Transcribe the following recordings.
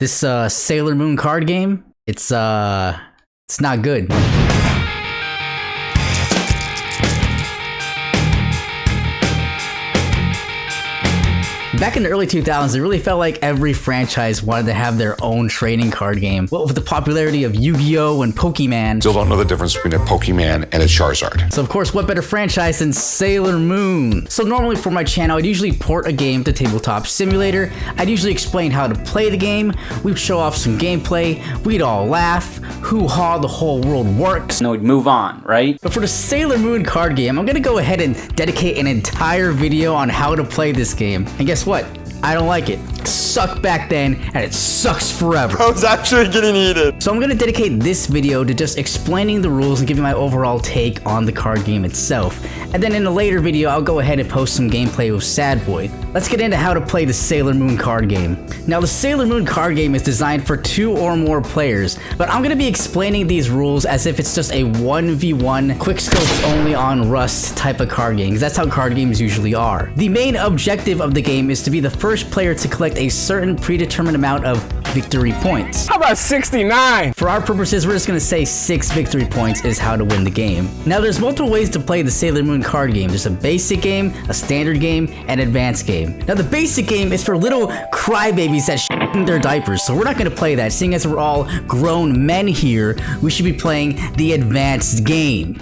This Sailor Moon card game, it's not good. Back in the early 2000s, it really felt like every franchise wanted to have their own trading card game. Well, with the popularity of Yu-Gi-Oh! And Pokemon. Still don't know the difference between a Pokemon and a Charizard. So of course, what better franchise than Sailor Moon? So normally for my channel, I'd usually port a game to Tabletop Simulator. I'd usually explain how to play the game. We'd show off some gameplay. We'd all laugh. Hoo-ha, the whole world works. And we'd move on, right? But for the Sailor Moon card game, I'm gonna go ahead and dedicate an entire video on how to play this game. And guess what? I don't like it. It sucked back then, and it sucks forever. I was actually getting heated. So I'm gonna dedicate this video to just explaining the rules and giving my overall take on the card game itself. And then in a later video, I'll go ahead and post some gameplay with Sad Boy. Let's get into how to play the Sailor Moon card game. Now, the Sailor Moon card game is designed for 2 or more players, but I'm gonna be explaining these rules as if it's just a 1v1 quickscopes only on Rust type of card game, because that's how card games usually are. The main objective of the game is to be the first player to collect a certain predetermined amount of victory points. How about 69? For our purposes, we're just gonna say 6 victory points is how to win the game. Now, there's multiple ways to play the Sailor Moon card game. There's a basic game, a standard game, and advanced game. Now, the basic game is for little crybabies that shit in their diapers, so we're not gonna play that. Seeing as we're all grown men here, we should be playing the advanced game.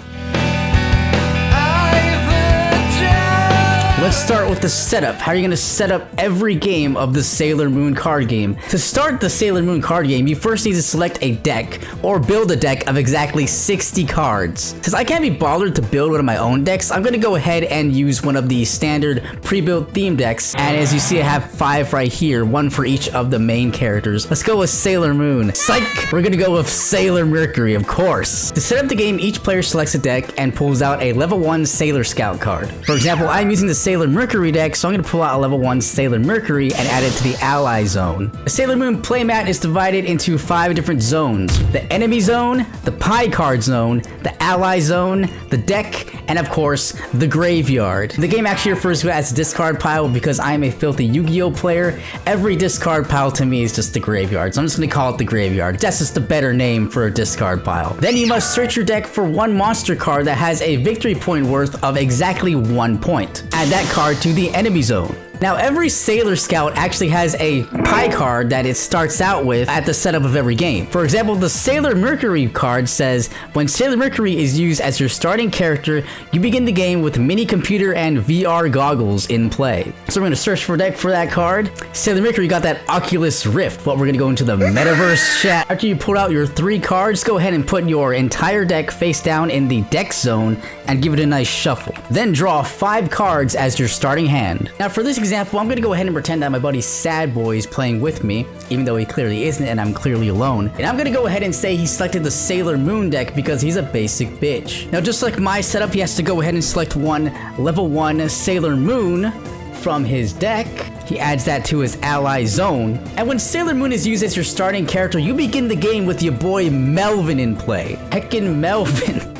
Let's start with the setup. How are you going to set up every game of the Sailor Moon card game? To start the Sailor Moon card game, you first need to select a deck or build a deck of exactly 60 cards. Since I can't be bothered to build one of my own decks, I'm going to go ahead and use one of the standard pre-built theme decks. And as you see, I have 5 right here, 1 for each of the main characters. Let's go with Sailor Moon. Psych! We're going to go with Sailor Mercury, of course. To set up the game, each player selects a deck and pulls out a level 1 Sailor Scout card. For example, I'm using the Sailor Mercury deck, so I'm going to pull out a level 1 Sailor Mercury and add it to the ally zone. The Sailor Moon playmat is divided into 5 different zones: the enemy zone, the P.I.E card zone, the ally zone, the deck, and of course, the graveyard. The game actually refers to it as discard pile because I'm a filthy Yu-Gi-Oh player. Every discard pile to me is just the graveyard, so I'm just going to call it the graveyard. That's just a better name for a discard pile. Then you must search your deck for 1 monster card that has a victory point worth of exactly 1 point. Add that card to the enemy zone. Now, every Sailor Scout actually has a P.I.E card that it starts out with at the setup of every game. For example, the Sailor Mercury card says, when Sailor Mercury is used as your starting character, you begin the game with mini computer and VR goggles in play. So we're going to search for a deck for that card. Sailor Mercury got that Oculus Rift, but we're going to go into the metaverse chat. After you pull out your 3 cards, go ahead and put your entire deck face down in the deck zone and give it a nice shuffle. Then draw 5 cards as your starting hand. Now, for this example, I'm going to go ahead and pretend that my buddy Sad Boy is playing with me, even though he clearly isn't and I'm clearly alone. And I'm going to go ahead and say he selected the Sailor Moon deck because he's a basic bitch. Now, just like my setup, he has to go ahead and select 1 level 1 Sailor Moon from his deck. He adds that to his ally zone. And when Sailor Moon is used as your starting character, you begin the game with your boy Melvin in play. Heckin' Melvin.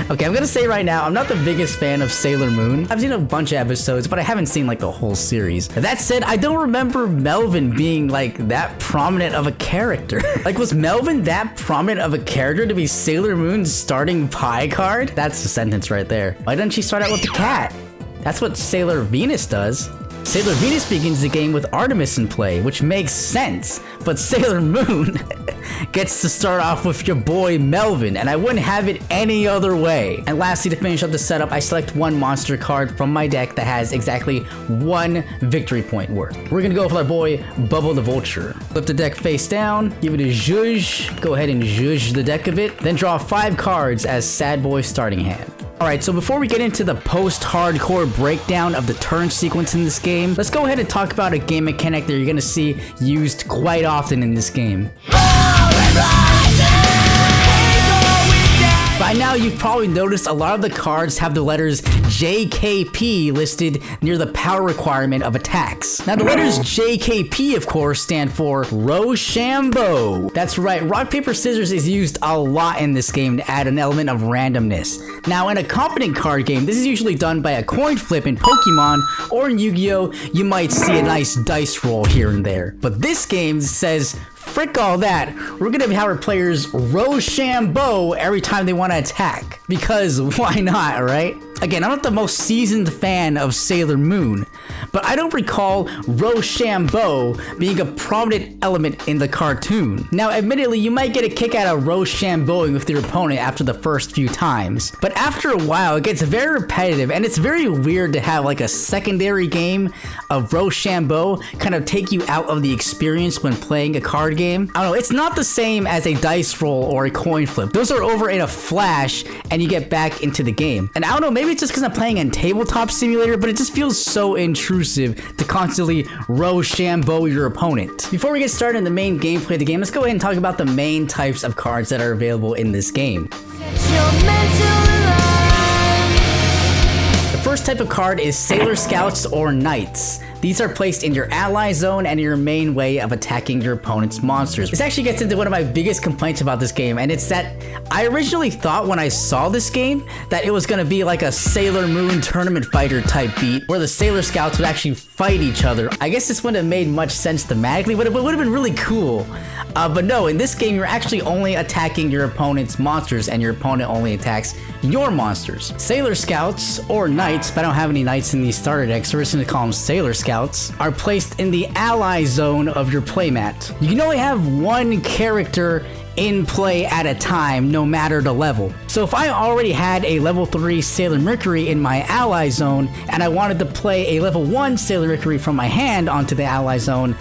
Okay, I'm gonna say right now, I'm not the biggest fan of Sailor Moon. I've seen a bunch of episodes, but I haven't seen like the whole series. That said, I don't remember Melvin being like that prominent of a character. Like, was Melvin that prominent of a character to be Sailor Moon's starting P.I.E card? That's the sentence right there. Why doesn't she start out with the cat? That's what Sailor Venus does. Sailor Venus begins the game with Artemis in play, which makes sense, but Sailor Moon gets to start off with your boy Melvin, and I wouldn't have it any other way. And lastly, to finish up the setup, I select 1 monster card from my deck that has exactly 1 victory point worth. We're gonna go with our boy Bubble the Vulture. Flip the deck face down, give it a zhuzh, go ahead and zhuzh the deck of it, then draw 5 cards as Sad Boy's starting hand. Alright, so before we get into the post-hardcore breakdown of the turn sequence in this game, let's go ahead and talk about a game mechanic that you're gonna see used quite often in this game. By now, you've probably noticed a lot of the cards have the letters JKP listed near the power requirement of attacks. Now, the letters JKP, of course, stand for Rochambeau. That's right, rock, paper, scissors is used a lot in this game to add an element of randomness. Now, in a competent card game, this is usually done by a coin flip in Pokemon, or in Yu-Gi-Oh! You might see a nice dice roll here and there. But this game says, frick all that, we're gonna have our players Rochambeau every time they want to attack. Because why not, right? Again, I'm not the most seasoned fan of Sailor Moon, but I don't recall Rochambeau being a prominent element in the cartoon. Now, admittedly, you might get a kick out of Rochambeauing with your opponent after the first few times, but after a while, it gets very repetitive, and it's very weird to have like a secondary game of Rochambeau kind of take you out of the experience when playing a card game. I don't know, it's not the same as a dice roll or a coin flip. Those are over in a flash, and you get back into the game. And I don't know, maybe it's just because I'm playing in Tabletop Simulator, but it just feels so intrusive to constantly Rochambeau your opponent. Before we get started in the main gameplay of the game, let's go ahead and talk about the main types of cards that are available in this game. The first type of card is Sailor Scouts or Knights. These are placed in your ally zone and your main way of attacking your opponent's monsters. This actually gets into one of my biggest complaints about this game, and it's that I originally thought when I saw this game that it was going to be like a Sailor Moon tournament fighter type beat where the Sailor Scouts would actually fight each other. I guess this wouldn't have made much sense thematically, but it would have been really cool. But no, in this game, you're actually only attacking your opponent's monsters, and your opponent only attacks your monsters. Sailor Scouts, or Knights, but I don't have any Knights in these starter decks, so we're just going to call them Sailor Scouts, are placed in the ally zone of your playmat. You can only have one character in play at a time, no matter the level. So if I already had a level 3 Sailor Mercury in my ally zone, and I wanted to play a level 1 Sailor Mercury from my hand onto the ally zone,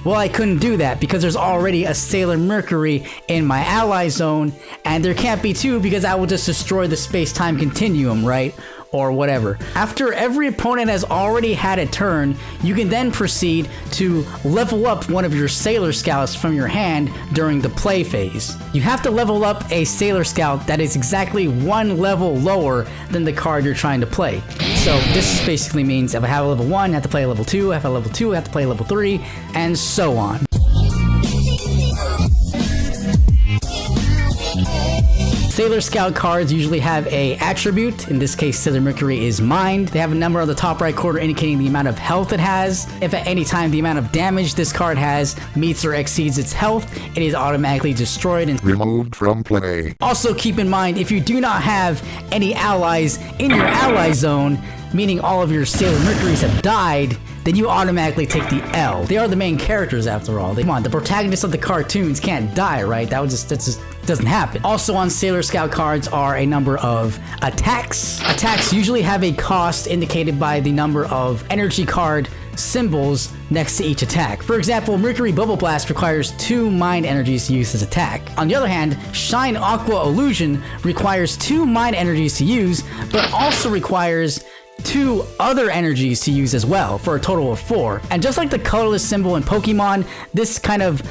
well, I couldn't do that because there's already a Sailor Mercury in my ally zone, and there can't be two because I will just destroy the space-time continuum, right? Or whatever. After every opponent has already had a turn, you can then proceed to level up one of your Sailor Scouts from your hand during the play phase. You have to level up a Sailor Scout that is exactly one level lower than the card you're trying to play. So this basically means if I have a level 1, I have to play a level 2, if I have a level 2, I have to play a level 3, and so on. Sailor Scout cards usually have a attribute. In this case, Sailor Mercury is Mind. They have a number on the top right corner indicating the amount of health it has. If at any time the amount of damage this card has meets or exceeds its health, it is automatically destroyed and Removed from play. Also keep in mind, if you do not have any allies in your ally zone, meaning all of your Sailor Mercuries have died, then you automatically take the L. They are the main characters after all. Come on, the protagonists of the cartoons can't die, right? That just doesn't happen. Also on Sailor Scout cards are a number of attacks. Attacks usually have a cost indicated by the number of energy card symbols next to each attack. For example, Mercury Bubble Blast requires 2 mind energies to use as attack. On the other hand, Shine Aqua Illusion requires 2 mind energies to use, but also requires 2 other energies to use as well, for a total of 4. And just like the colorless symbol in Pokemon, this kind of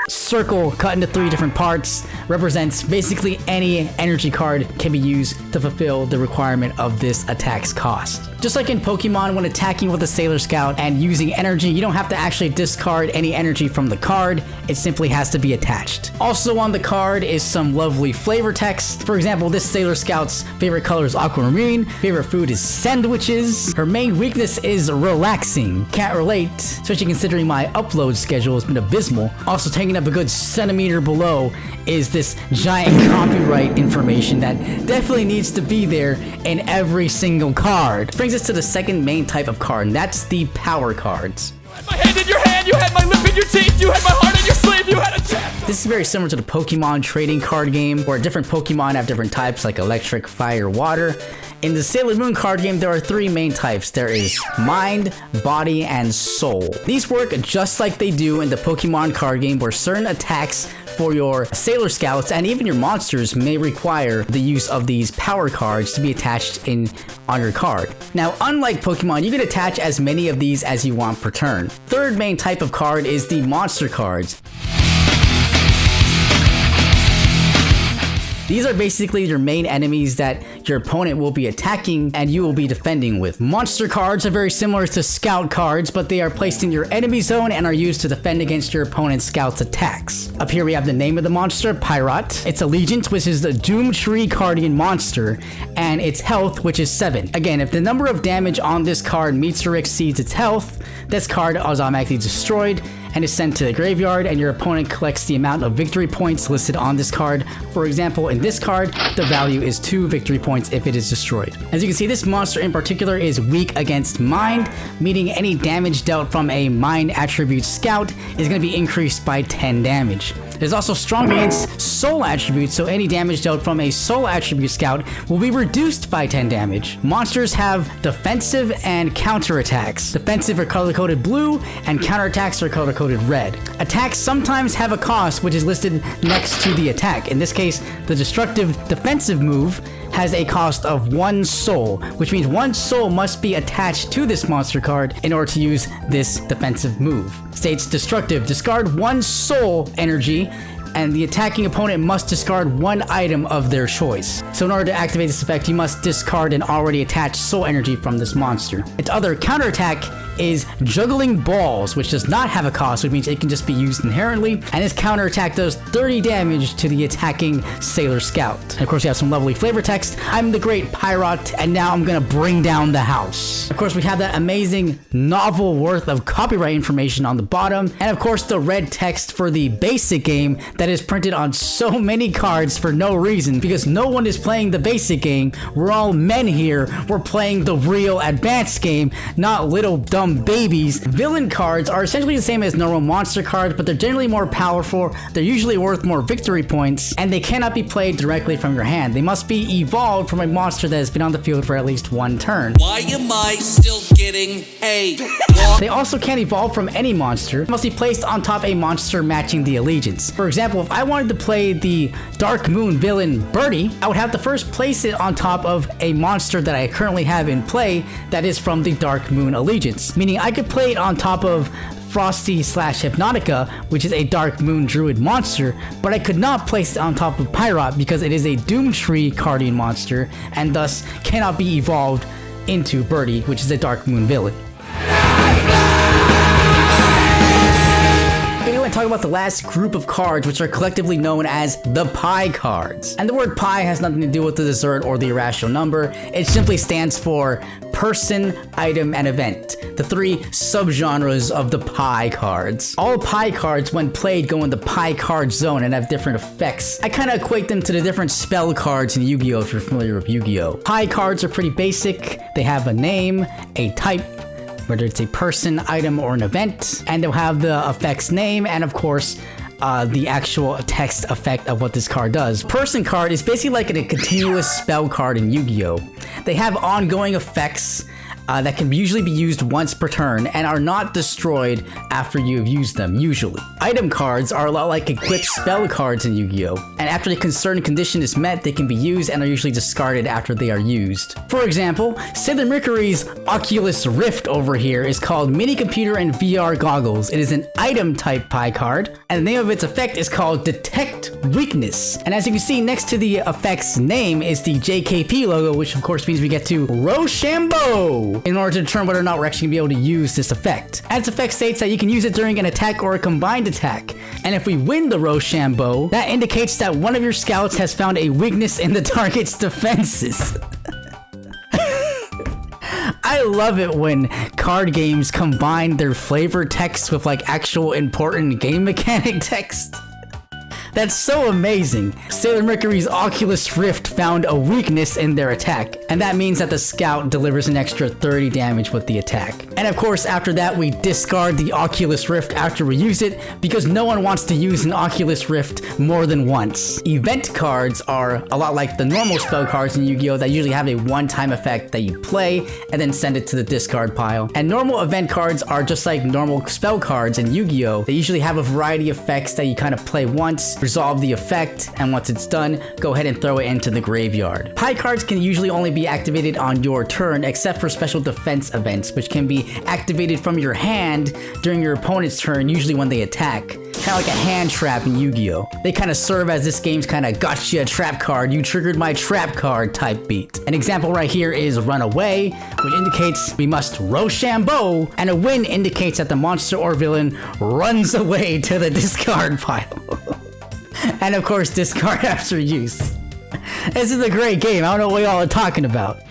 circle cut into 3 different parts represents basically any energy card can be used to fulfill the requirement of this attack's cost. Just like in Pokemon, when attacking with a Sailor Scout and using energy, you don't have to actually discard any energy from the card, it simply has to be attached. Also on the card is some lovely flavor text. For example, this Sailor Scout's favorite color is aquamarine, favorite food is sandwiches, her main weakness is relaxing. Can't relate, especially considering my upload schedule has been abysmal. Also taking up a good centimeter below is this giant copyright information that definitely needs to be there in every single card. Brings us to the second main type of card, and that's the power cards. You had my hand in your hand, you had my lip in your teeth, you had my heart in your sleeve, you had a chest. This is very similar to the Pokemon trading card game, where different Pokemon have different types like electric, fire, water. In the Sailor Moon card game, there are 3 main types. There is mind, body, and soul. These work just like they do in the Pokemon card game, where certain attacks for your Sailor Scouts and even your monsters may require the use of these power cards to be attached on your card. Now, unlike Pokemon, you can attach as many of these as you want per turn. Third main type of card is the monster cards. These are basically your main enemies that your opponent will be attacking and you will be defending with. Monster cards are very similar to scout cards, but they are placed in your enemy zone and are used to defend against your opponent's scout's attacks. Up here we have the name of the monster, P.I.E. Its allegiance, which is the Doom Tree Guardian monster, and its health, which is 7. Again, if the number of damage on this card meets or exceeds its health, this card is automatically destroyed and is sent to the graveyard, and your opponent collects the amount of victory points listed on this card. For example, in this card, the value is 2 victory points if it is destroyed. As you can see, this monster in particular is weak against Mind, meaning any damage dealt from a Mind attribute scout is going to be increased by 10 damage. It is also strong against Soul attributes, so any damage dealt from a Soul attribute scout will be reduced by 10 damage. Monsters have defensive and counter attacks. Defensive are color-coded blue, and counterattacks are color-coded red. Attacks sometimes have a cost, which is listed next to the attack. In this case, the destructive defensive move has a cost of 1 soul, which means 1 soul must be attached to this monster card in order to use this defensive move. States destructive, discard 1 soul energy, and the attacking opponent must discard 1 item of their choice. So in order to activate this effect, you must discard an already attached soul energy from this monster. Its other counterattack is Juggling Balls, which does not have a cost, which means it can just be used inherently, and its counterattack does 30 damage to the attacking Sailor Scout. And of course, we have some lovely flavor text. I'm the great P.I.E, and now I'm gonna bring down the house. Of course, we have that amazing novel worth of copyright information on the bottom, and of course, the red text for the basic game that is printed on so many cards for no reason, because no one is playing the basic game. We're all men here. We're playing the real advanced game, not little dumb babies. Villain cards are essentially the same as normal monster cards, but they're generally more powerful, they're usually worth more victory points, and they cannot be played directly from your hand. They must be evolved from a monster that has been on the field for at least 1 turn. Why am I still getting paid? They also can't evolve from any monster. They must be placed on top a monster matching the allegiance. For example, if I wanted to play the Dark Moon villain Birdie, I would have to first place it on top of a monster that I currently have in play that is from the Dark Moon allegiance. Meaning I could play it on top of Frosty/Hypnotica, which is a Dark Moon Druid monster, but I could not place it on top of P.I.E because it is a Doom Tree Guardian monster and thus cannot be evolved into Birdie, which is a Dark Moon villain. We want to talk about the last group of cards, which are collectively known as the P.I.E cards. And the word Pi has nothing to do with the dessert or the irrational number. It simply stands for person, item, and event, the 3 subgenres of the P.I.E cards. All P.I.E cards, when played, go in the P.I.E card zone and have different effects. I kind of equate them to the different spell cards in Yu-Gi-Oh! If you're familiar with Yu-Gi-Oh! P.I.E cards are pretty basic. They have a name, a type, whether it's a person, item, or an event, and they'll have the effect's name and of course the actual text effect of what this card does. Person card is basically like a continuous spell card in Yu-Gi-Oh! They have ongoing effects that can usually be used once per turn and are not destroyed after you have used them, usually. Item cards are a lot like equipped spell cards in Yu-Gi-Oh! And after a certain condition is met, they can be used and are usually discarded after they are used. For example, Sailor Mercury's Oculus Rift over here is called Mini Computer and VR Goggles. It is an item type P.I.E card, and the name of its effect is called Detect Weakness. And as you can see, next to the effect's name is the JKP logo, which of course means we get to Rochambeau in order to determine whether or not we're actually going to be able to use this effect. And its effect states that you can use it during an attack or a combined attack. And if we win the Rochambeau, that indicates that one of your scouts has found a weakness in the target's defenses. I love it when card games combine their flavor text with like actual important game mechanic text. That's so amazing. Sailor Mercury's Oculus Rift found a weakness in their attack, and that means that the scout delivers an extra 30 damage with the attack. And of course, after that, we discard the Oculus Rift after we use it, because no one wants to use an Oculus Rift more than once. Event cards are a lot like the normal spell cards in Yu-Gi-Oh! That usually have a one-time effect that you play and then send it to the discard pile. And normal event cards are just like normal spell cards in Yu-Gi-Oh! They usually have a variety of effects that you kind of play once, resolve the effect, and once it's done, go ahead and throw it into the graveyard. P.I.E cards can usually only be activated on your turn except for special defense events, which can be activated from your hand during your opponent's turn, usually when they attack. Kind of like a hand trap in Yu-Gi-Oh! They kind of serve as this game's kind of gotcha trap card, you triggered my trap card type beat. An example right here is Run Away, which indicates we must Rochambeau, and a win indicates that the monster or villain runs away to the discard pile. And of course, discard after use. This is a great game, I don't know what y'all are talking about.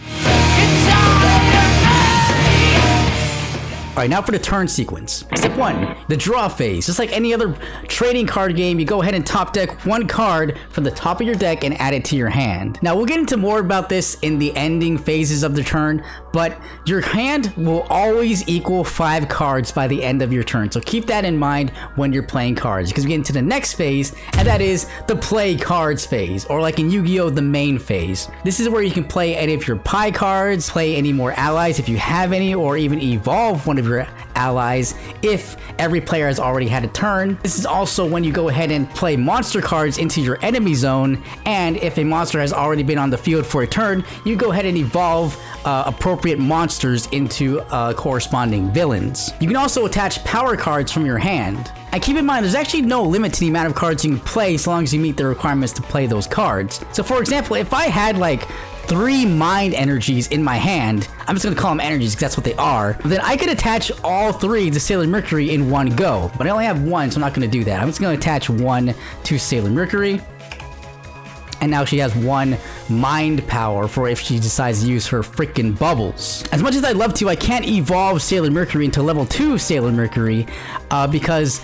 Alright, now for the turn sequence. Step 1, the draw phase. Just like any other trading card game, you go ahead and top deck one card from the top of your deck and add it to your hand. Now, we'll get into more about this in the ending phases of the turn, but your hand will always equal 5 cards by the end of your turn. So keep that in mind when you're playing cards, because we get into the next phase, and that is the play cards phase, or like in Yu-Gi-Oh! The main phase. This is where you can play any of your P.I.E cards, play any more allies if you have any, or even evolve one of your allies if every player has already had a turn. This is also when you go ahead and play monster cards into your enemy zone, and if a monster has already been on the field for a turn, you go ahead and evolve appropriate monsters into corresponding villains. You can also attach power cards from your hand. And keep in mind, there's actually no limit to the amount of cards you can play so long as you meet the requirements to play those cards. So for example, if I had like 3 mind energies in my hand, I'm just gonna call them energies because that's what they are, then I could attach all 3 to Sailor Mercury in one go. But I only have 1, so I'm not gonna do that. I'm just gonna attach 1 to Sailor Mercury. And now she has 1 mind power for if she decides to use her freaking bubbles. As much as I'd love to, I can't evolve Sailor Mercury into level 2 Sailor Mercury because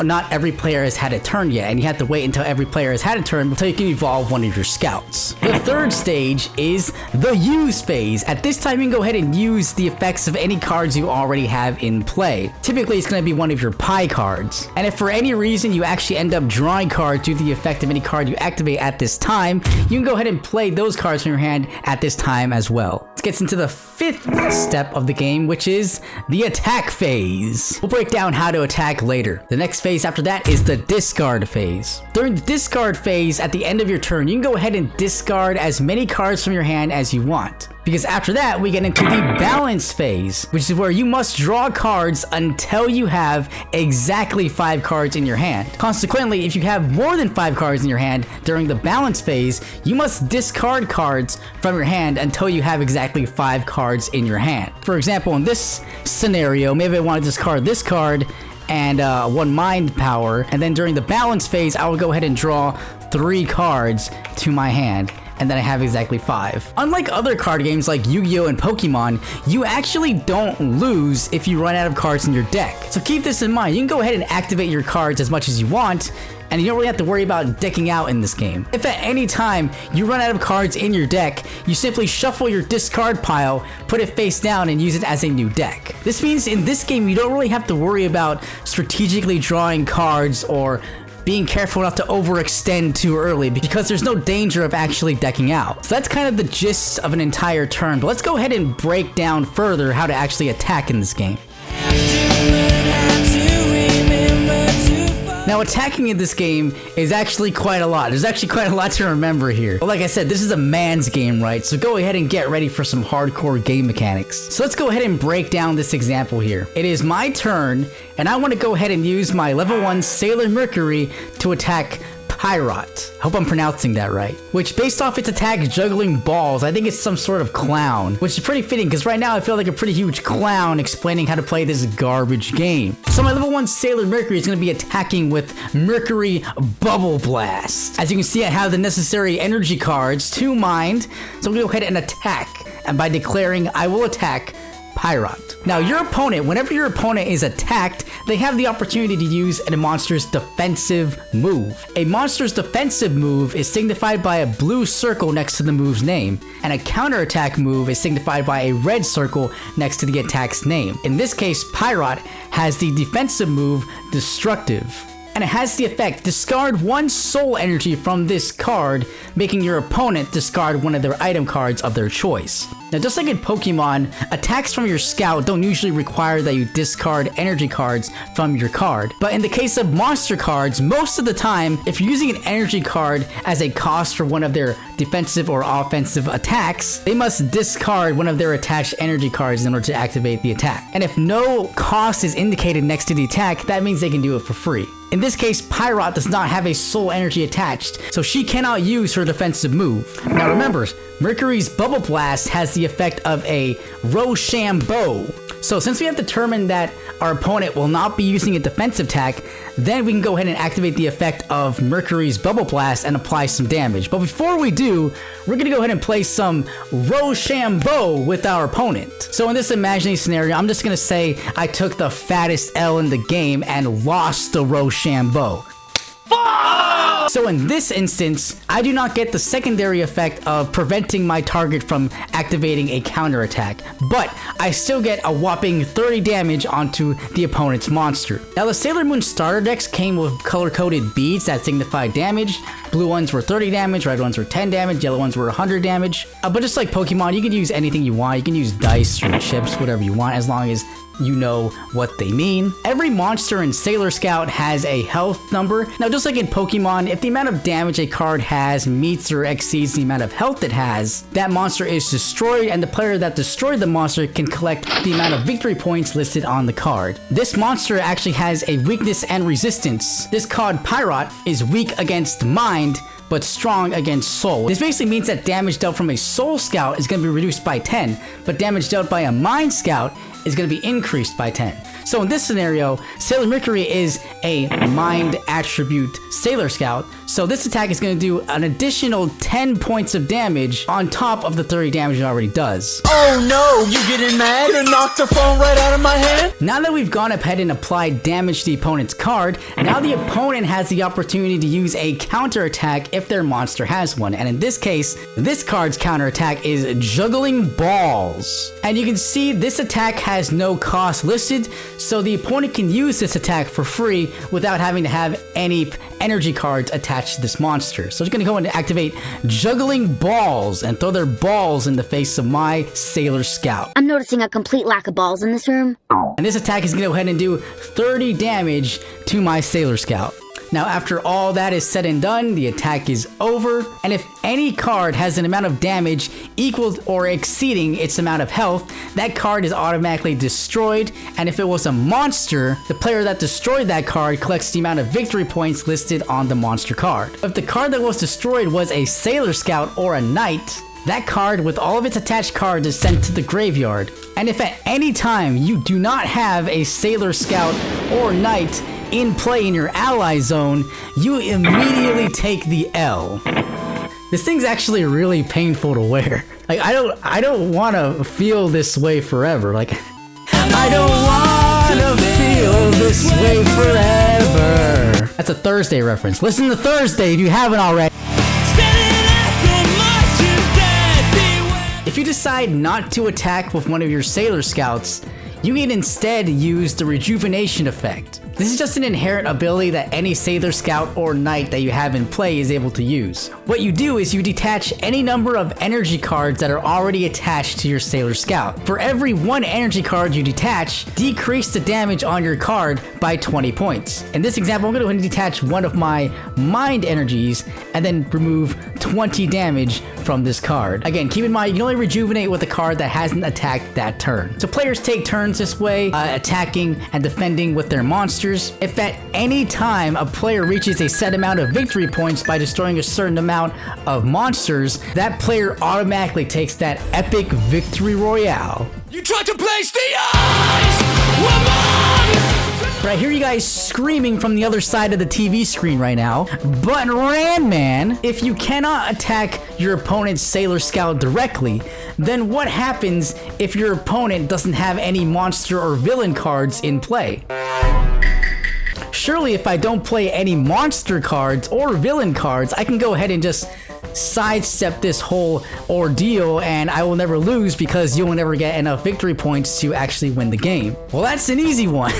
not every player has had a turn yet, and you have to wait until every player has had a turn until you can evolve one of your scouts. The third stage is the use phase. At this time, you can go ahead and use the effects of any cards you already have in play. Typically, it's going to be one of your P.I.E cards. And if for any reason you actually end up drawing cards due to the effect of any card you activate at this time, you can go ahead and play those cards from your hand at this time as well. This gets into the 5th step of the game, which is the attack phase. We'll break down how to attack later. The next phase after that is the discard phase. During the discard phase, at the end of your turn, you can go ahead and discard as many cards from your hand as you want. Because after that, we get into the balance phase, which is where you must draw cards until you have exactly 5 cards in your hand. Consequently, if you have more than 5 cards in your hand during the balance phase, you must discard cards from your hand until you have exactly 5 cards in your hand. For example, in this scenario, maybe I want to discard this card and 1 mind power, and then during the balance phase, I will go ahead and draw 3 cards to my hand, and then I have exactly 5. Unlike other card games like Yu-Gi-Oh! And Pokemon, you actually don't lose if you run out of cards in your deck. So keep this in mind. You can go ahead and activate your cards as much as you want, and you don't really have to worry about decking out in this game. If at any time you run out of cards in your deck, you simply shuffle your discard pile, put it face down, and use it as a new deck. This means in this game, you don't really have to worry about strategically drawing cards or being careful not to overextend too early because there's no danger of actually decking out. So that's kind of the gist of an entire turn, but let's go ahead and break down further how to actually attack in this game. Now, attacking in this game is actually quite a lot. There's actually quite a lot to remember here. But like I said, this is a man's game, right? So go ahead and get ready for some hardcore game mechanics. So let's go ahead and break down this example here. It is my turn, and I want to go ahead and use my level 1 Sailor Mercury to attack P.I.E. Hope I'm pronouncing that right. Which, based off its attack juggling balls, I think it's some sort of clown. Which is pretty fitting, because right now I feel like a pretty huge clown explaining how to play this garbage game. So my level 1 Sailor Mercury is going to be attacking with Mercury Bubble Blast. As you can see, I have the necessary energy cards to mind, so I'm going to go ahead and attack. And by declaring, I will attack P.I.E. Now, your opponent, whenever your opponent is attacked, they have the opportunity to use a monster's defensive move. A monster's defensive move is signified by a blue circle next to the move's name, and a counterattack move is signified by a red circle next to the attack's name. In this case, P.I.E. has the defensive move Destructive. And it has the effect, discard 1 soul energy from this card, making your opponent discard one of their item cards of their choice. Now, just like in Pokemon, attacks from your scout don't usually require that you discard energy cards from your card. But in the case of monster cards, most of the time, if you're using an energy card as a cost for one of their defensive or offensive attacks, they must discard one of their attached energy cards in order to activate the attack. And if no cost is indicated next to the attack, that means they can do it for free. In this case, P.I.E does not have a soul energy attached, so she cannot use her defensive move. Now remember, Mercury's Bubble Blast has the effect of a Rochambeau. So since we have determined that our opponent will not be using a defensive attack, then we can go ahead and activate the effect of Mercury's Bubble Blast and apply some damage. But before we do, we're gonna go ahead and play some Rochambeau with our opponent. So in this imaginary scenario, I'm just gonna say I took the fattest L in the game and lost the Rochambeau. So in this instance, I do not get the secondary effect of preventing my target from activating a counterattack, but I still get a whopping 30 damage onto the opponent's monster. Now the Sailor Moon starter decks came with color-coded beads that signify damage. Blue ones were 30 damage, red ones were 10 damage, yellow ones were 100 damage. But just like Pokemon, you can use anything you want. You can use dice or chips, whatever you want, as long as you know what they mean. Every monster in Sailor Scout has a health number. Now, just like in Pokemon, if the amount of damage a card has meets or exceeds the amount of health it has, that monster is destroyed, and the player that destroyed the monster can collect the amount of victory points listed on the card. This monster actually has a weakness and resistance. This card, P.I.E, is weak against mind, but strong against soul. This basically means that damage dealt from a soul scout is going to be reduced by 10, but damage dealt by a mind scout is going to be increased by 10. So in this scenario, Sailor Mercury is a mind attribute Sailor Scout, so this attack is going to do an additional 10 points of damage on top of the 30 damage it already does. Oh no, you getting mad? You knocked the phone right out of my hand? Now that we've gone ahead and applied damage to the opponent's card, now the opponent has the opportunity to use a counterattack if their monster has one. And in this case, this card's counterattack is Juggling Balls. And you can see this attack has no cost listed, so the opponent can use this attack for free without having to have any energy cards attached to this monster. So I'm just gonna go and activate Juggling Balls and throw their balls in the face of my Sailor Scout. I'm noticing a complete lack of balls in this room. And this attack is gonna go ahead and do 30 damage to my Sailor Scout. Now, after all that is said and done, the attack is over, and if any card has an amount of damage equal or exceeding its amount of health, that card is automatically destroyed, and if it was a monster, the player that destroyed that card collects the amount of victory points listed on the monster card. If the card that was destroyed was a Sailor Scout or a Knight, that card with all of its attached cards is sent to the graveyard. And if at any time you do not have a Sailor Scout or Knight in play in your ally zone, you immediately take the L. This thing's actually really painful to wear. Like, I don't want to feel this way forever. Like, I don't want to feel this way forever. That's a Thursday reference. Listen to Thursday if you haven't already. If you decide not to attack with one of your Sailor Scouts, you can instead use the Rejuvenation effect. This is just an inherent ability that any Sailor Scout or Knight that you have in play is able to use. What you do is you detach any number of energy cards that are already attached to your Sailor Scout. For every one energy card you detach, decrease the damage on your card by 20 points. In this example, I'm going to go ahead and detach one of my mind energies and then remove 20 damage from this card. Again, keep in mind, you can only rejuvenate with a card that hasn't attacked that turn. So players take turns this way, attacking and defending with their monsters. If at any time a player reaches a set amount of victory points by destroying a certain amount of monsters, that player automatically takes that epic victory royale. You tried to place the eyes, woman! But I hear you guys screaming from the other side of the TV screen right now. But Ranman, if you cannot attack your opponent's Sailor Scout directly, then what happens if your opponent doesn't have any monster or villain cards in play? Surely if I don't play any monster cards or villain cards, I can go ahead and just sidestep this whole ordeal and I will never lose because you will never get enough victory points to actually win the game. Well, that's an easy one.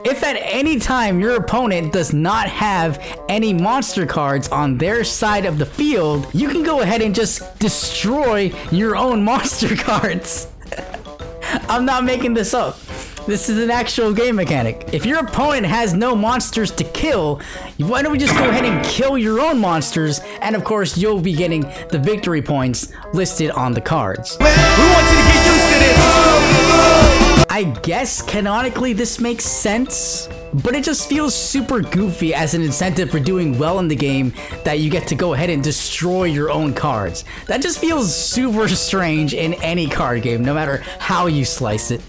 If at any time your opponent does not have any monster cards on their side of the field, you can go ahead and just destroy your own monster cards. I'm not making this up. This is an actual game mechanic. If your opponent has no monsters to kill, why don't we just go ahead and kill your own monsters, and of course you'll be getting the victory points listed on the cards. We want you to get used to this. I guess canonically this makes sense, but it just feels super goofy as an incentive for doing well in the game that you get to go ahead and destroy your own cards. That just feels super strange in any card game, no matter how you slice it.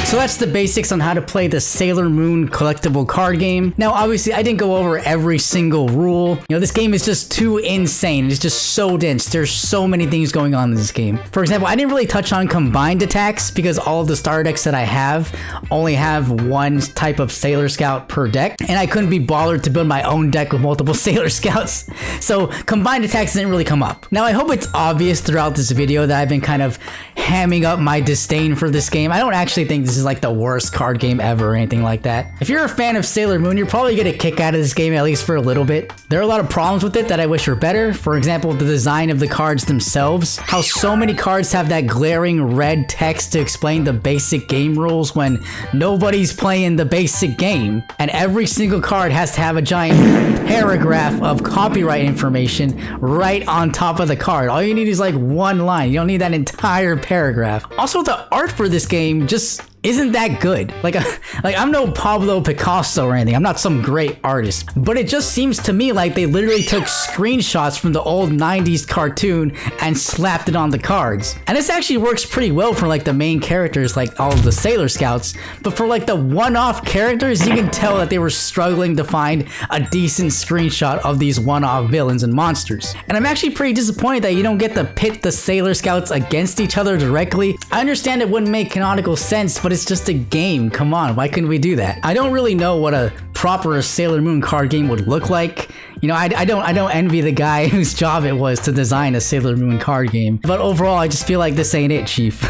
So that's the basics on how to play the Sailor Moon collectible card game. Now, obviously, I didn't go over every single rule. You know, this game is just too insane. It's just so dense. There's so many things going on in this game. For example, I didn't really touch on combined attacks because all of the starter decks that I have only have one type of Sailor Scout per deck, and I couldn't be bothered to build my own deck with multiple Sailor Scouts. So combined attacks didn't really come up. Now, I hope it's obvious throughout this video that I've been kind of hamming up my disdain for this game. I don't actually think this is like the worst card game ever or anything like that. If you're a fan of Sailor Moon, you're probably gonna get a kick out of this game, at least for a little bit. There are a lot of problems with it that I wish were better. For example, the design of the cards themselves. How so many cards have that glaring red text to explain the basic game rules when nobody's playing the basic game. And every single card has to have a giant paragraph of copyright information right on top of the card. All you need is like one line. You don't need that entire paragraph. Also, the art for this game just isn't that good. Like I'm no Pablo Picasso or anything. I'm not some great artist, but it just seems to me like they literally took screenshots from the old 90s cartoon and slapped it on the cards. And this actually works pretty well for like the main characters, like all of the Sailor Scouts, but for like the one-off characters, you can tell that they were struggling to find a decent screenshot of these one-off villains and monsters. And I'm actually pretty disappointed that you don't get to pit the Sailor Scouts against each other directly. I understand it wouldn't make canonical sense, but it's just a game. Come on, why couldn't we do that? I don't really know what a proper Sailor Moon card game would look like. You know, I don't envy the guy whose job it was to design a Sailor Moon card game. But overall, I just feel like this ain't it, Chief.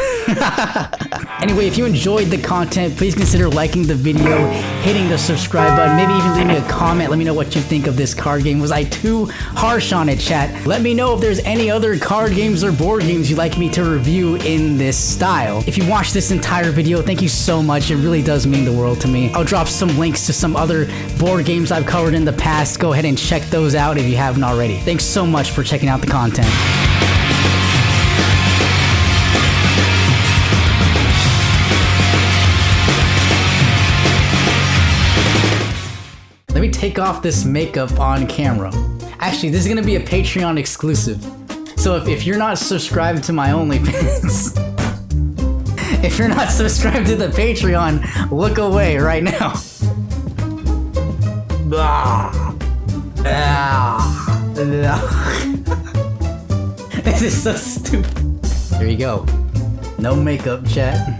Anyway, if you enjoyed the content, please consider liking the video, hitting the subscribe button, maybe even leave me a comment. Let me know what you think of this card game. Was I too harsh on it, chat? Let me know if there's any other card games or board games you'd like me to review in this style. If you watched this entire video, thank you so much. It really does mean the world to me. I'll drop some links to some other board games I've covered in the past. Go ahead and check those out if you haven't already. Thanks so much for checking out the content. Let me take off this makeup on camera. Actually, this is gonna be a Patreon exclusive. So if you're not subscribed to my OnlyFans, if you're not subscribed to the Patreon, look away right now. This is so stupid. There you go. No makeup, chat.